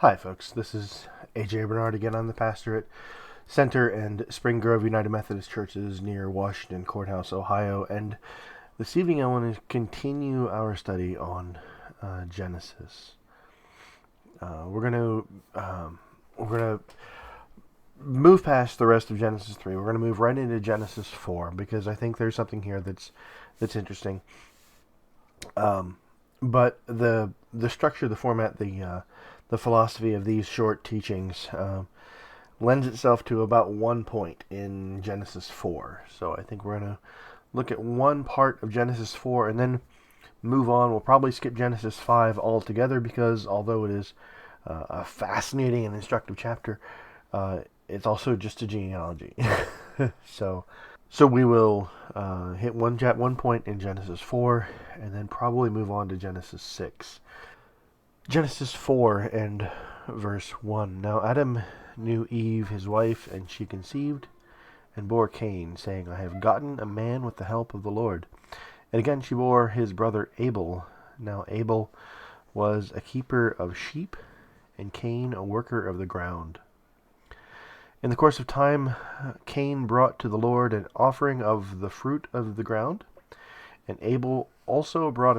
Hi, folks. This is A.J. Bernard again. I'm the pastor at Center and Spring Grove United Methodist Churches near Washington Courthouse, Ohio. And this evening I want to continue our study on Genesis. We're gonna move past the rest of Genesis 3. We're gonna move right into Genesis 4 because I think there's something here that's interesting. But the structure, the format, the philosophy of these short teachings lends itself to about one point in Genesis 4. So I think we're going to look at one part of Genesis 4 and then move on. We'll probably skip Genesis 5 altogether because although it is a fascinating and instructive chapter, it's also just a genealogy. so so we will hit one point in Genesis 4 and then probably move on to Genesis 6. Genesis 4 and verse 1. Now Adam knew Eve his wife, and she conceived and bore Cain, saying, I have gotten a man with the help of the Lord. And again she bore his brother Abel. Now Abel was a keeper of sheep, and Cain a worker of the ground. In the course of time, Cain brought to the Lord an offering of the fruit of the ground, and Abel also brought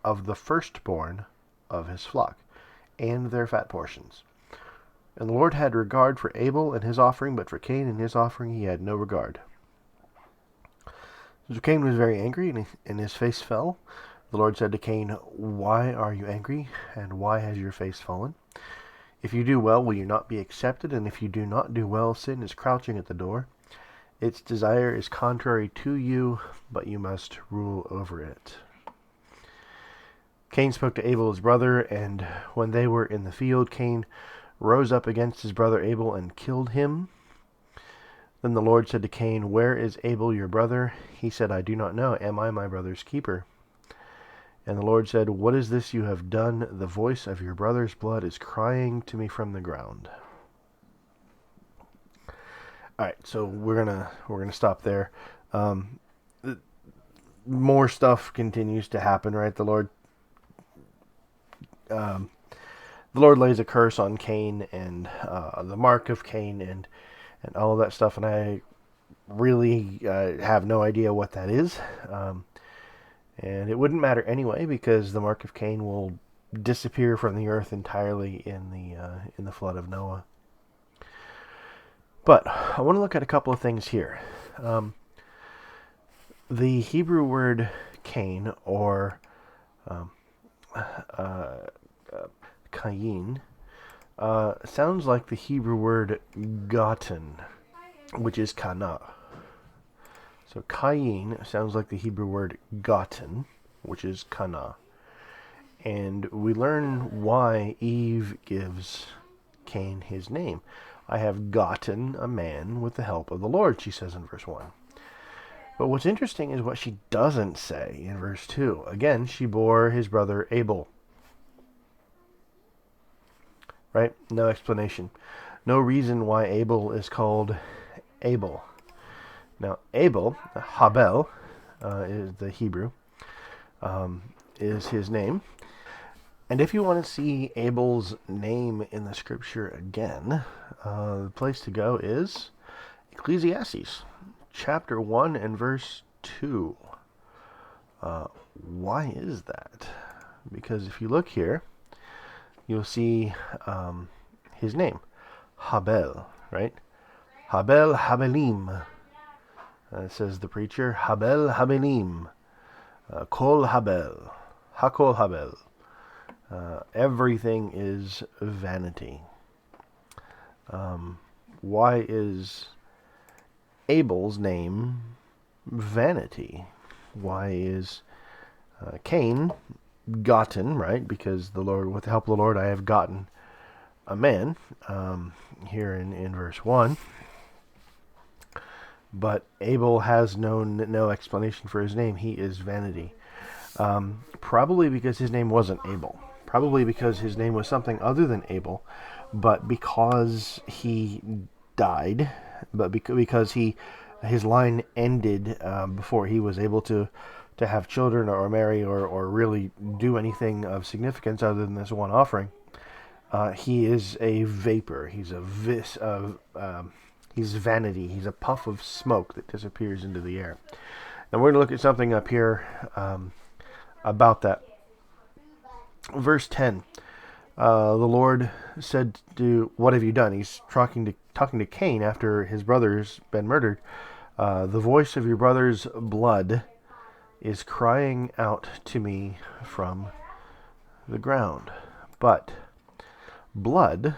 of the firstborn of his flock, and their fat portions. And the Lord had regard for Abel and his offering, but for Cain and his offering he had no regard. So Cain was very angry, and his face fell. The Lord said to Cain, Why are you angry, and why has your face fallen? If you do well, will you not be accepted? And if you do not do well, sin is crouching at the door. Its desire is contrary to you, but you must rule over it. Cain spoke to Abel his brother, and when they were in the field, Cain rose up against his brother Abel and killed him. Then the Lord said to Cain, Where is Abel your brother? He said, I do not know. Am I my brother's keeper? And the Lord said, What is this you have done? The voice of your brother's blood is crying to me from the ground. All right, so we're gonna stop there. More stuff continues to happen, right? The Lord lays a curse on Cain and the mark of Cain and all of that stuff, and I really have no idea what that is. And it wouldn't matter anyway because the mark of Cain will disappear from the earth entirely in the flood of Noah. But I want to look at a couple of things here. The Hebrew word Cain, or Cain, sounds like the Hebrew word gotten, which is kana. So Cain sounds like the Hebrew word gotten, which is kana. And we learn why Eve gives Cain his name. I have gotten a man with the help of the Lord, she says in verse 1. But what's interesting is what she doesn't say in verse 2. Again, she bore his brother Abel. Right? No explanation. No reason why Abel is called Abel. Now, Abel, Habel, is the Hebrew, is his name. And if you want to see Abel's name in the scripture again, the place to go is Ecclesiastes, chapter 1 and verse 2. Why is that? Because if you look here, you'll see his name, Habel, right? Habel Habelim. Says the preacher, Habel Habelim, Kol Habel, Hakol Habel. Everything is vanity. Why is Abel's name vanity? Why is Cain gotten, right? Because the Lord, with the help of the Lord, I have gotten a man, here in verse 1. But Abel has no explanation for his name. He is vanity. Probably because his name wasn't Abel. Probably because his name was something other than Abel. But because he died, because his line ended before he was able to to have children or marry or really do anything of significance other than this one offering. He is a vapor. He's he's vanity. He's a puff of smoke that disappears into the air. And we're going to look at something up here about that. Verse 10. The Lord said to, "What have you done?" He's talking to Cain after his brother's been murdered. The voice of your brother's blood is crying out to me from the ground. But blood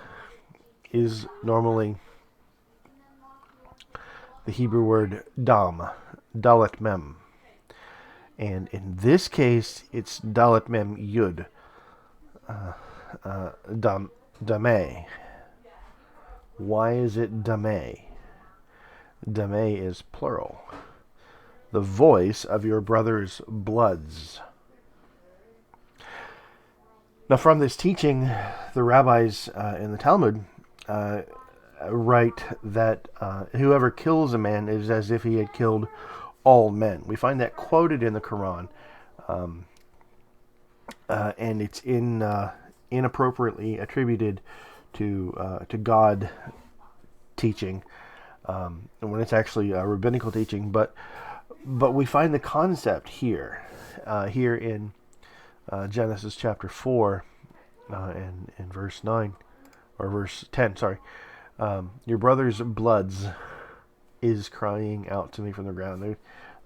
is normally the Hebrew word dam, dalet mem. And in this case, it's dalet mem yud, dame. Why is it dame? Dame is plural. The voice of your brother's bloods. Now, from this teaching, the rabbis in the Talmud write that whoever kills a man is as if he had killed all men. We find that quoted in the Quran, and it's inappropriately attributed to God teaching, when it's actually a rabbinical teaching. But we find the concept here in Genesis chapter 4 and verse 9 or verse 10. Sorry, your brother's bloods is crying out to me from the ground. The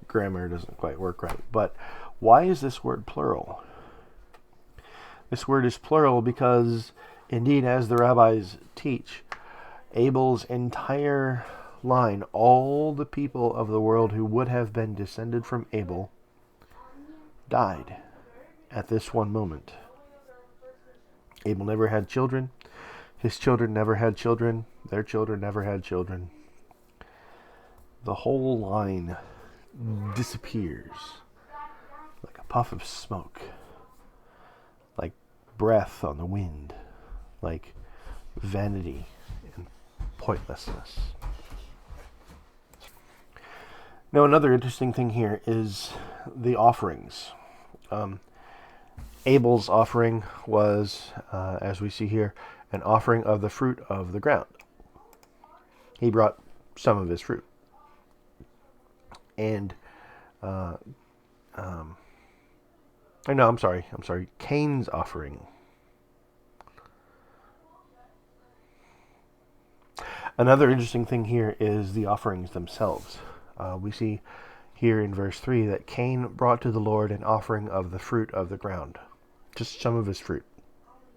grammar doesn't quite work right. But why is this word plural? This word is plural because, indeed, as the rabbis teach, Abel's entire line, all the people of the world who would have been descended from Abel, died at this one moment. Abel never had children. His children never had children. Their children never had children. The whole line disappears like a puff of smoke, like breath on the wind, like vanity and pointlessness. Now, another interesting thing here is the offerings. Abel's offering was, as we see here, an offering of the fruit of the ground. He brought some of his fruit. And, I'm sorry, Cain's offering. Another interesting thing here is the offerings themselves. We see here in verse 3 that Cain brought to the Lord an offering of the fruit of the ground. Just some of his fruit.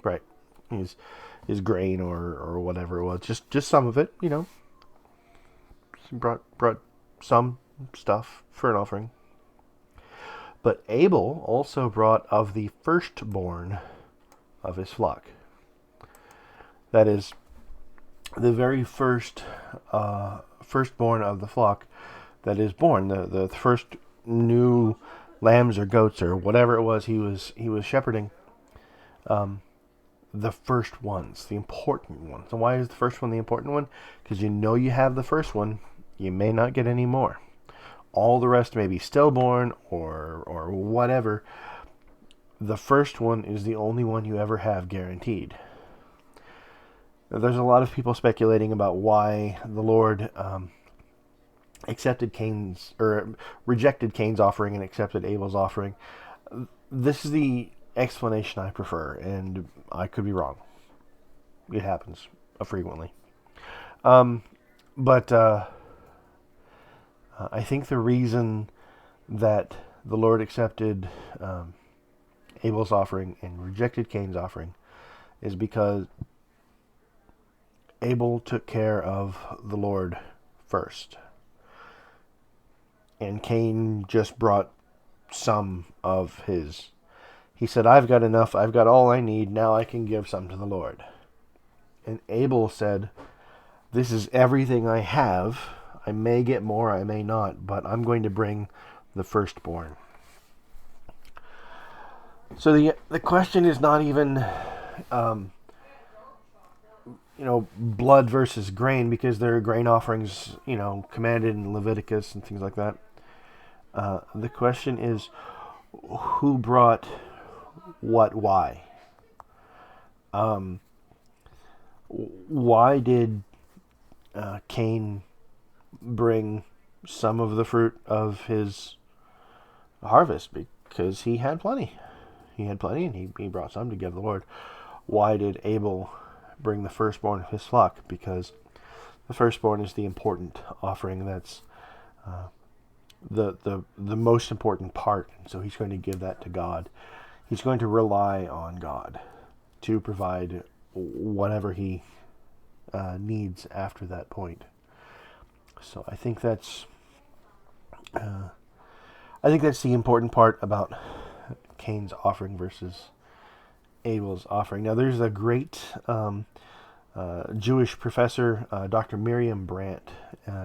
Right. His grain or whatever it was. Just some of it, He brought some stuff for an offering. But Abel also brought of the firstborn of his flock. That is, the very firstborn of the flock that is born, the first new lambs or goats or whatever it was he was shepherding, the first ones, the important ones. And why is the first one the important one? Because you have the first one, you may not get any more. All the rest may be stillborn or whatever. The first one is the only one you ever have guaranteed. There's a lot of people speculating about why the Lord rejected Cain's offering and accepted Abel's offering. This is the explanation I prefer, and I could be wrong. It happens frequently. But I think the reason that the Lord accepted Abel's offering and rejected Cain's offering is because Abel took care of the Lord first. And Cain just brought some of his. He said, I've got enough, I've got all I need, now I can give some to the Lord. And Abel said, this is everything I have. I may get more, I may not, but I'm going to bring the firstborn. So the question is not even, blood versus grain, because there are grain offerings, commanded in Leviticus and things like that. The question is, who brought what? Why? Um, why did Cain bring some of the fruit of his harvest? Because he had plenty. He had plenty, and he brought some to give the Lord. Why did Abel bring the firstborn of his flock? Because the firstborn is the important offering. That's the most important part. So he's going to give that to God. He's going to rely on God to provide whatever he needs after that point. So I think that's the important part about Cain's offering versus Abel's offering. Now, there's a great Jewish professor, Dr. Miriam Brandt.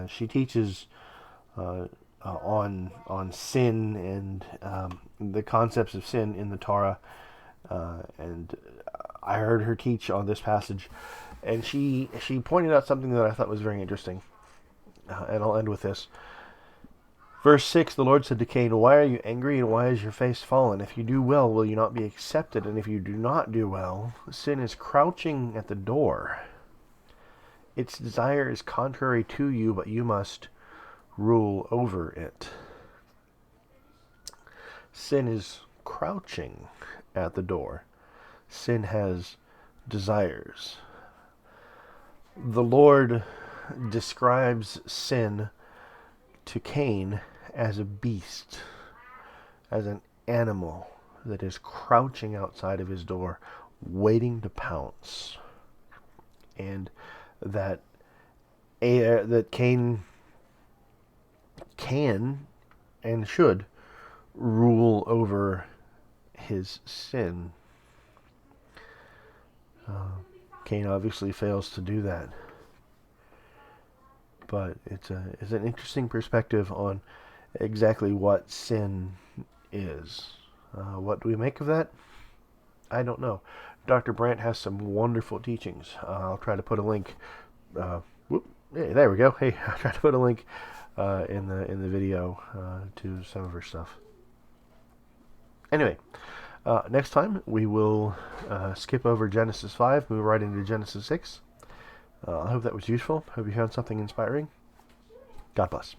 She teaches on sin and the concepts of sin in the Torah, and I heard her teach on this passage, and she pointed out something that I thought was very interesting, and I'll end with this. Verse 6, the Lord said to Cain, "Why are you angry, and why is your face fallen? If you do well, will you not be accepted? And if you do not do well, sin is crouching at the door. Its desire is contrary to you, but you must rule over it." Sin is crouching at the door. Sin has desires. The Lord describes sin to Cain as a beast, as an animal that is crouching outside of his door, waiting to pounce, and that Cain can and should rule over his sin. Cain obviously fails to do that. But it's an interesting perspective on exactly what sin is. What do we make of that? I don't know. Dr. Brandt has some wonderful teachings. I'll try to put a link. Hey, there we go. Hey, I'll try to put a link in the video to some of her stuff. Anyway, next time we will skip over Genesis 5, move right into Genesis 6. I hope that was useful. Hope you found something inspiring. God bless.